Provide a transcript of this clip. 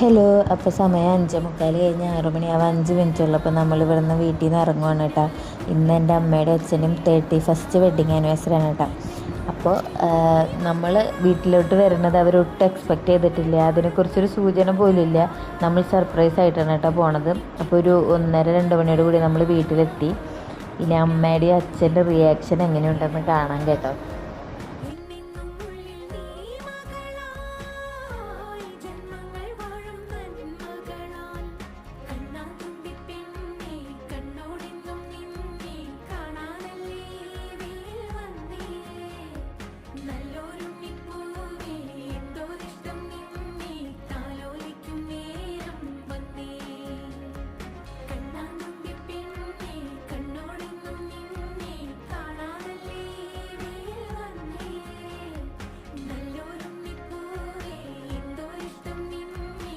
Hello. അപ്പോൾ സമയം 5:45 കഴിഞ്ഞ് 6 മണിയാവാൻ 5 മിനിറ്റ് ഉള്ളപ്പോൾ നമ്മൾ ഇവിടുന്ന് വീട്ടിൽ നിന്ന് ഇറങ്ങുവാണ് കേട്ടോ. ഇന്ന് എൻ്റെ അമ്മയുടെ അച്ഛനും 31st വെഡ്ഡിങ് ആനിവേഴ്സറി ആണ് കേട്ടോ. അപ്പോൾ നമ്മൾ വീട്ടിലോട്ട് വരുന്നത് അവരൊട്ടും എക്സ്പെക്റ്റ് ചെയ്തിട്ടില്ല. അതിനെക്കുറിച്ചൊരു സൂചന പോലും ഇല്ല. നമ്മൾ സർപ്രൈസ് ആയിട്ടാണ് കേട്ടോ പോണത്. അപ്പോൾ ഒരു 1:30-2 മണിയോട് കൂടി നമ്മൾ വീട്ടിലെത്തി. ഇനി അമ്മയുടെയും അച്ഛൻ്റെ റിയാക്ഷൻ എങ്ങനെയുണ്ടെന്ന് കാണാൻ കേട്ടോ.